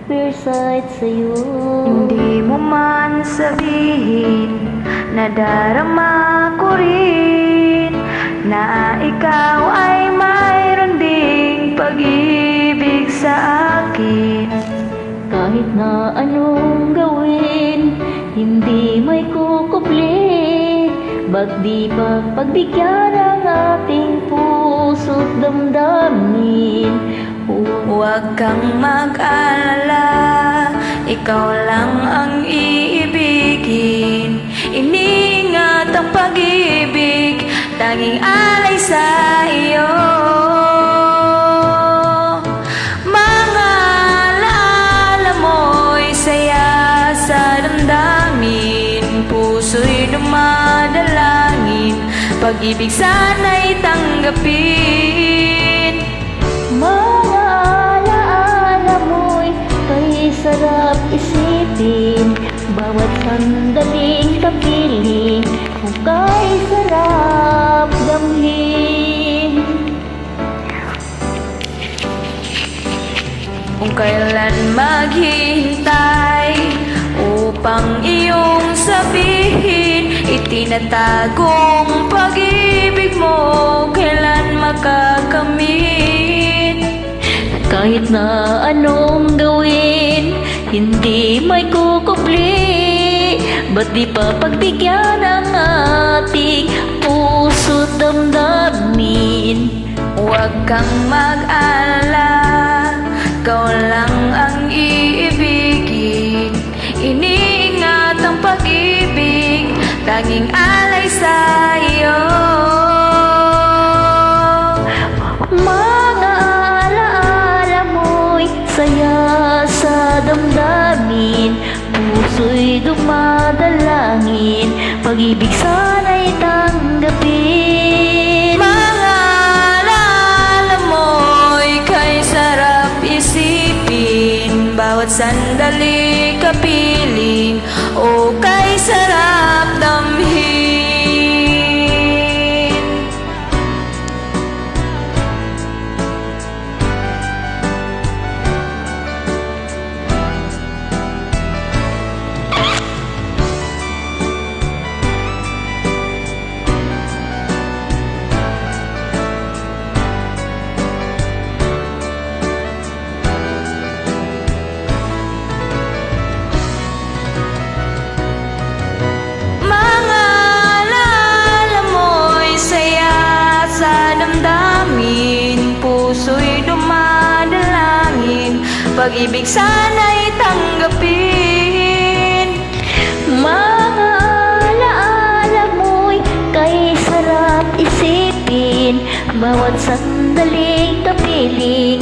first sight sa'yo. Hindi mo man sabihin, nadarama ko rin na ikaw ay mayroon ding pag-ibig sa akin. Kahit na anong gawin, hindi may kukupli. Ba't di pa pagbigyan ang ating puso't damdamin? Huwag kang mag-alala, ikaw lang ang iibigin. Iniingat ang pag-ibig, tanging alay sa iyo. Mga alaala mo'y saya sa damdamin, puso'y dumadalangin, pag-ibig sana'y tanggapin. Mga alaala mo'y kay sarap isipin, bawat sandaling kapiling, kung kay sarap damhin. Kung kailan maghihintay upang iyong sabihin, itinatagong pag-ibig mo kailan makakamit. Kahit na anong gawin, hindi may kukupli. Ba't di pa pagbigyan ang ating puso't damdamin? Huwag kang mag-alala, ikaw lang ang iibigin. Iniingat ang pag-ibig, tanging alay sa iyo. Mga alaala mo'y saya sa damdamin, puso'y dumadalangin, pag-ibig sana'y tanggapin. Mga alaala mo'y kay sarap isipin, bawat sandali kapiling, o kay sarap damhin. Puso'y dumadalangin, pag-ibig sana'y tanggapin. Mga alaala mo'y kay sarap isipin, bawat sandaling kapiling,